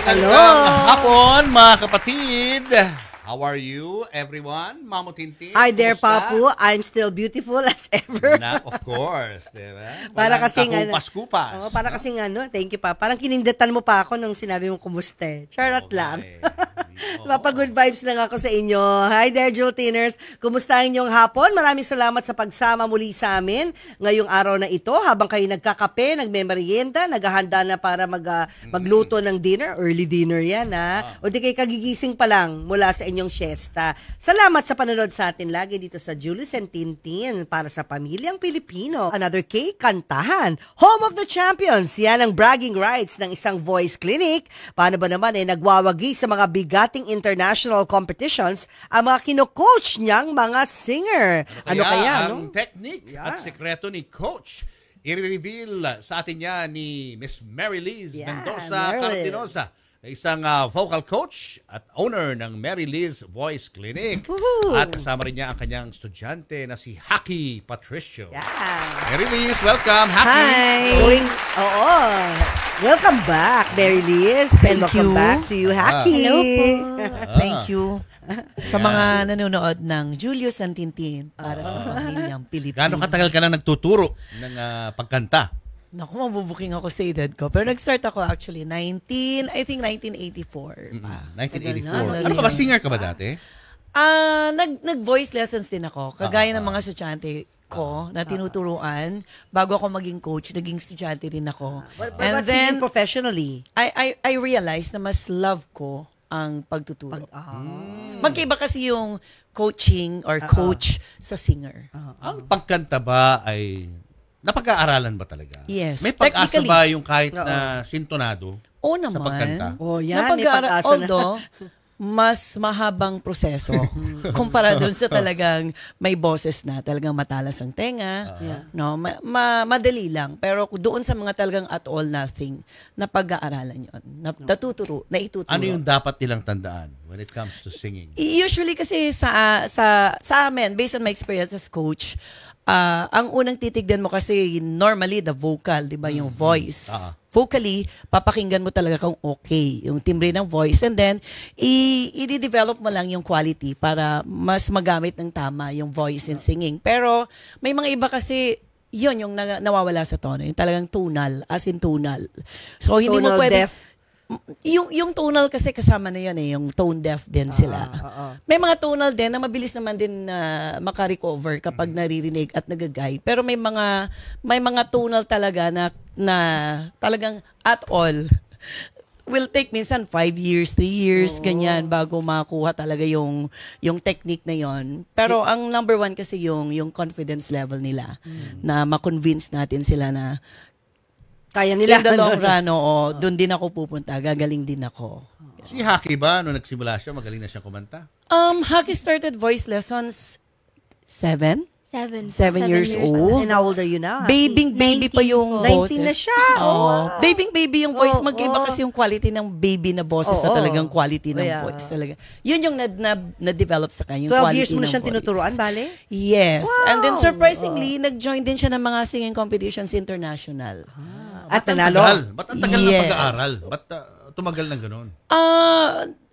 Magandang hapon, mga kapatid. How are you, everyone? Mamo Tintin. Hi there, kumusta? Papu. I'm still beautiful as ever. Of course, diba? Para Walang kasing kakupas-kupas. Oh, para kasing thank you pa. Parang kinindatan mo pa ako nung sinabi mo kumusta. Charot lang. Mapa-good vibes lang ako sa inyo. Hi there, Jultiners. Kumusta ang inyong hapon? Maraming salamat sa pagsama muli sa amin ngayong araw na ito. Habang kayo nagkakape, nagmemerienda, naghahanda na para magluto ng dinner. Early dinner yan, ha? O di kayo kagigising pa lang mula sa inyong siesta. Salamat sa panonood sa atin lagi dito sa Julius and Tintin para sa pamilyang Pilipino. Another K, kantahan. Home of the Champions. Yan ang bragging rights ng isang voice clinic. Paano ba naman nagwawagi sa mga bigating international competitions ang mga kino-coach niyang mga singer. Ano kaya ang technique at sekreto ni Coach? I-reveal sa atin yan ni Miss Mary Liz Mendoza Cartinosa, isang vocal coach at owner ng Mary Liz Voice Clinic. At kasama rin niya ang kanyang estudyante na si Haki Patricio. Mary Liz, welcome. Haki. Hi. Welcome back, Mary Liz. And welcome back to you, Haki. Hello po. Thank you. Sa mga nanonood ng Julius and Tintin para sa pamilyang Pilipino. Gaano katagal ka na nagtuturo ng pagkanta? Naku, mabubuking ako sa edad ko. Pero nag-start ako actually, I think 1984. 1984. Ano ka ba, singer ka ba dati? Nag-voice lessons din ako. Kagaya ng mga estudyante ko na tinuturuan. Bago ako maging coach, naging estudyante rin ako. And then, professionally? I realized na mas love ko ang pagtuturo. Magkaiba kasi yung coaching or coach sa singer. Ang pagkanta ba ay napag-aaralan ba talaga? Yes. May pag-asa ba yung kahit na sintonado? Oo naman. Sa pagkanta? Oh, yan, may pag-asa Although, mas mahabang proseso kumpara doon sa talagang may boses na, talagang matalas ang tenga. No, madali lang. Pero doon sa mga talagang at all nothing, na pag-aaralan yun. Natuturo, na ituturo. Ano yung dapat nilang tandaan when it comes to singing? Usually kasi sa amin, based on my experience as coach, ang unang titignan mo kasi normally the vocal, di ba, yung voice. Vocally, papakinggan mo talaga kung okay yung timbre ng voice, and then i-develop mo lang yung quality para mas magamit ng tama yung voice in singing. Pero may mga iba kasi yun yung nawawala sa tono, yung talagang tonal, as in tonal. So hindi mo pwede yung tonal kasi kasama na yun yung tone deaf din sila. May mga tonal din na mabilis naman din na maka-recover kapag naririnig at nagagay. Pero may mga tonal talaga na talagang at all will take minsan 5 years, 3 years, ganyan bago makuha talaga yung technique na yon. Pero ang number one kasi yung confidence level nila na ma-convince natin sila na kaya nila. In the long run, doon din ako pupunta. Gagaling din ako. Si Haki ba, nung nagsimula siya, magaling na siyang kumanta? Haki started voice lessons 7 7 years old. And how old are you now? Baby pa yung 19 boses. na siya. Baby yung voice. Mag-iba kasi yung quality ng baby na boses sa talagang quality ng voice talaga. Yun yung na-develop sa kanya. 12 years mo na siyang tinuturuan, bale? Yes. Wow. And then surprisingly, nag-join din siya ng mga singing competitions international. At nanalo? Ba't ang tagal ng pag-aaral? Ba't tumagal ng ganun?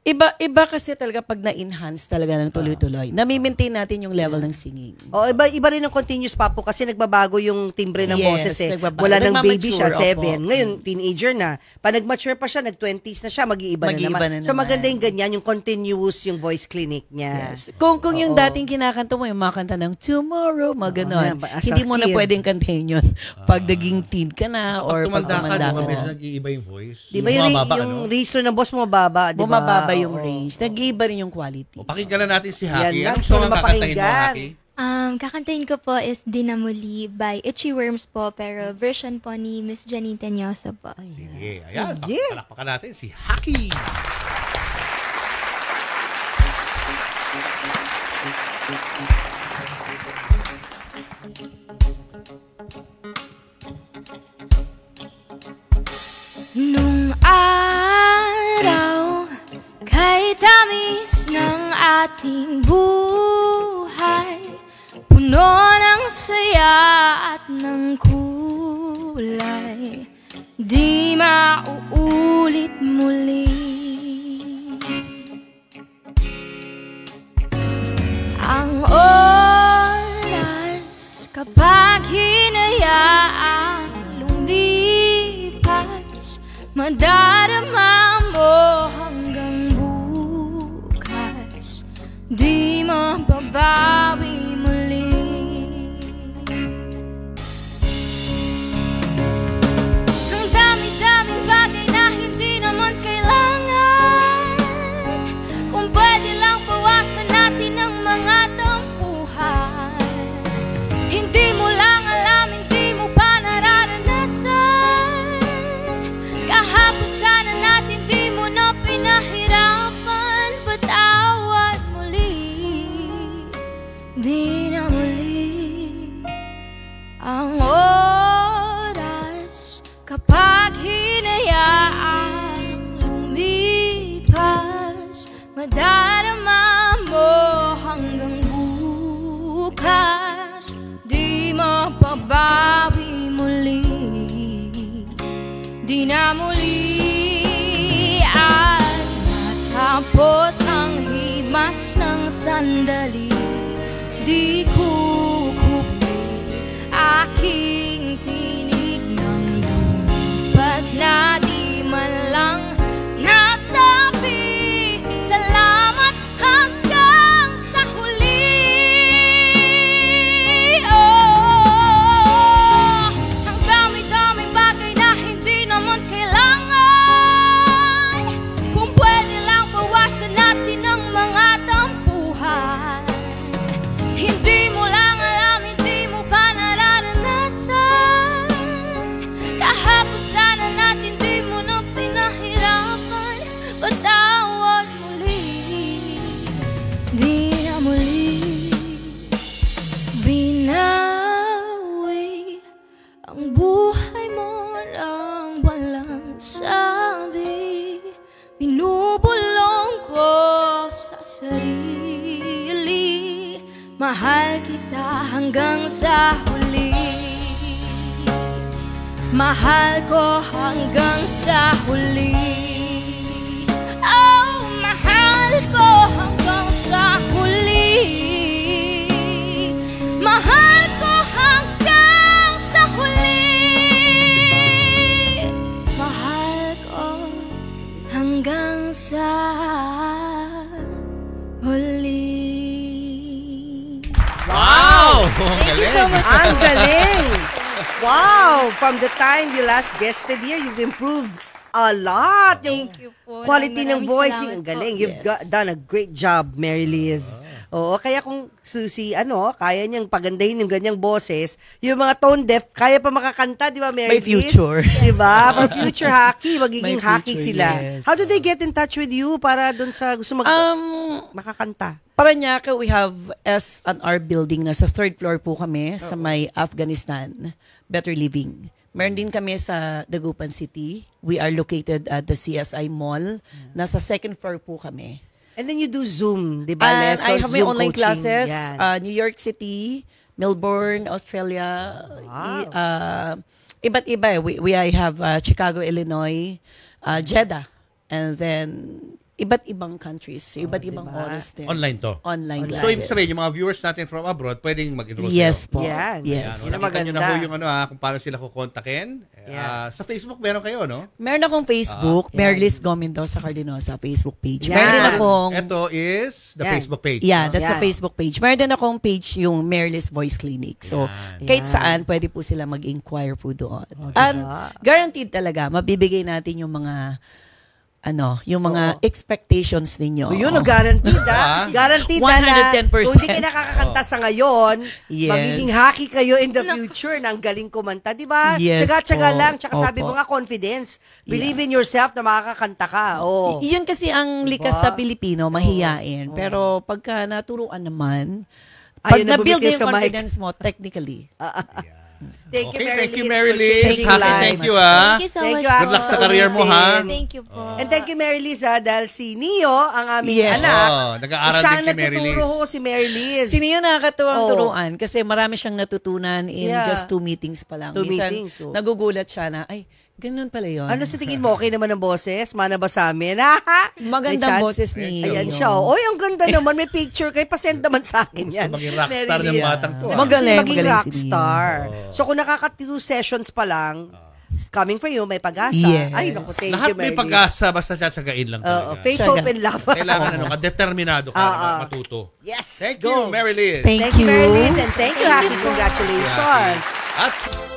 Iba kasi talaga pag na-enhance talaga ng tuloy-tuloy. Nami-maintain natin yung level ng singing. Iba rin ang continuous, Papo, kasi nagbabago yung timbre ng boses Wala nang baby siya, 7. Ngayon, teenager na. Pag nag-mature pa siya, nag-20s na siya, mag-iiba na naman. So maganda yung ganyan, yung continuous yung voice clinic niya. Yes. Kung yung dating kinakanta mo, yung mga kanta ng Tomorrow, mga ganon. Hindi mo na pwedeng kantahin yun pag naging teen ka na or pag tumanda ka na. Nag-iiba yung voice. Di ba yung registro ng boss mo mababa? Bumababa yung range. Nag-iiba rin yung quality. Pakinggan na natin si Haki. Yan Anong song ang kakantahin mo, Haki? Kakantahin ko po is Dinamuli by Itchy Worms po, pero version po ni Miss Janine Tenyosa po. Sige, ayan. Palakpakan natin si Haki. Nung araw, kay tamis ng ating buhay, puno ng saya at ng kulay, di mauulit muli. madarama mo hanggang bukas. Di mababawi muli. Ang dami-daming bagay na hindi naman kailangan. Kung pwede lang bawasan natin ang mga tampuhan. Hindi mo lang alam, hindi mo pa nararanasan. Kahapon sana natin di mo na pinahirapan. Patawad muli, di na muli ang oras kapag hinayaang lumipas. Madarama mo hanggang bukas. Di mapabawi muli, di na muli. At matapos ang himas ng sandali, di kukupi aking tinig ng lumipas na di man lang nasabi salamat hanggang sa huli. Oh, ang dami-daming bagay na hindi naman kailangan. Kung pwede lang bawasan natin ang mga tampuhan. Hindi mo lang alam, hindi mo pa nararanasan. Kahapon sana natin di mo na pinahirapan. Patawad muli, di na muli. Binawi ang buhay mo nang walang sabi. Binubulong ko sa sarili, mahal kita hanggang sa huli. Mahal ko hanggang sa huli. Oh, mahal ko hanggang sa huli. Mahal ko hanggang sa huli. Mahal ko hanggang sa huli. Wow! Thank you so much. Ang galing! Wow! From the time you last guested here, you've improved a lot. Thank you po. Quality ng Maraming voicing. salamat Ang galing. po. You've done a great job, Mary Liz. Oo, kaya kung Susie, kaya niyang pagandahin yung ganyang boses, yung mga tone deaf, kaya pa makakanta, di ba, Mary May Liz? future. Di ba? For future hockey, magiging May hockey future, sila. yes. How do they get in touch with you para doon sa gusto makakanta? Paranaque, we have S&R building. Nasa 3rd floor po kami sa may Afghanistan. Better Living. Meron din kami sa Dagupan City. We are located at the CSI Mall. Nasa 2nd floor po kami. And then you do Zoom, di ba? And Lessons, I have my Zoom online coaching. classes. Yan. New York City, Melbourne, Australia. Iba't iba. I have Chicago, Illinois, Jeddah. And then iba't ibang countries, iba't ibang oras din. Online to. Online So, ibig classes. sabihin, yung mga viewers natin from abroad, pwedeng mag-enroll Yes sa'yo. po. Yan. Yes. Yun ang Nakita nyo na maganda. po yung kung paano sila kukontakin. Yeah. Sa Facebook, meron kayo, no? Meron akong Facebook, Mary Liz Gomendoza Cardinosa Facebook page. Yan. Meron din akong Ito is the Yan. Facebook page. Yeah, that's Yan. a Facebook page. Meron din akong page yung Mary Liz Voice Clinic. So, kahit saan, pwede po sila mag-inquire po doon. And guaranteed talaga, mabibigay natin yung mga yung mga expectations ninyo. Yun, guaranteed Guaranteed na 110%. kung hindi kayo nakakakanta sa ngayon, Yes. magiging hockey kayo in the future na ang galing kumanta, di ba? Yes Tsaga-tsaga po. lang. Tsaka sabi Opo. mo nga, confidence. Believe in yourself na makakakanta ka. Oh. Yun kasi ang likas sa Pilipino, mahiyain. Pero pagka naturuan naman, pag Ayun, na-build nabugit kayo yung sa mic. confidence mo, technically. Thank you, Okay, Mary thank you, Liz, Mary for Liz. changing Happy, lives. thank you, Thank you so Thank much you, Good luck Alex, sa career mo, ha? Thank you po. And thank you, Mary Liz, dahil si Neo, ang aming Yes. anak, nag-aaral siya din ang kay Mary Liz. nagtuturo ho si Mary Liz. Sino yung nakakatuwang Oo. turuan? Kasi marami siyang natutunan in Yeah. just 2 meetings pa lang. 2 Minsan, meetings, oh. nagugulat siya na, ay, ganun pala yun. Ano sa tingin mo? Okay naman ang boses? Mana ba sa amin? May Magandang chance? boses ni Ayan Neo. siya. Oy, ang ganda naman. May picture. Kayo, pasend naman sa akin yan. maging rockstar Mary ng Liz. batang to, Gusto Magaling, maging magaling si rockstar. So kung nakaka-2 sessions pa lang, coming for you, may pag-asa. Yes. Ay, naku, thank Lahat you, may Mary Liz. pag-asa, basta tsatsagain lang talaga. Faith, Tsaga. hope, and love. Kailangan determinado ka na matuto. Yes, Thank go. you, Mary Liz. Thank Thank you, you. Mary Liz, and thank you, Happy. Congratulations. At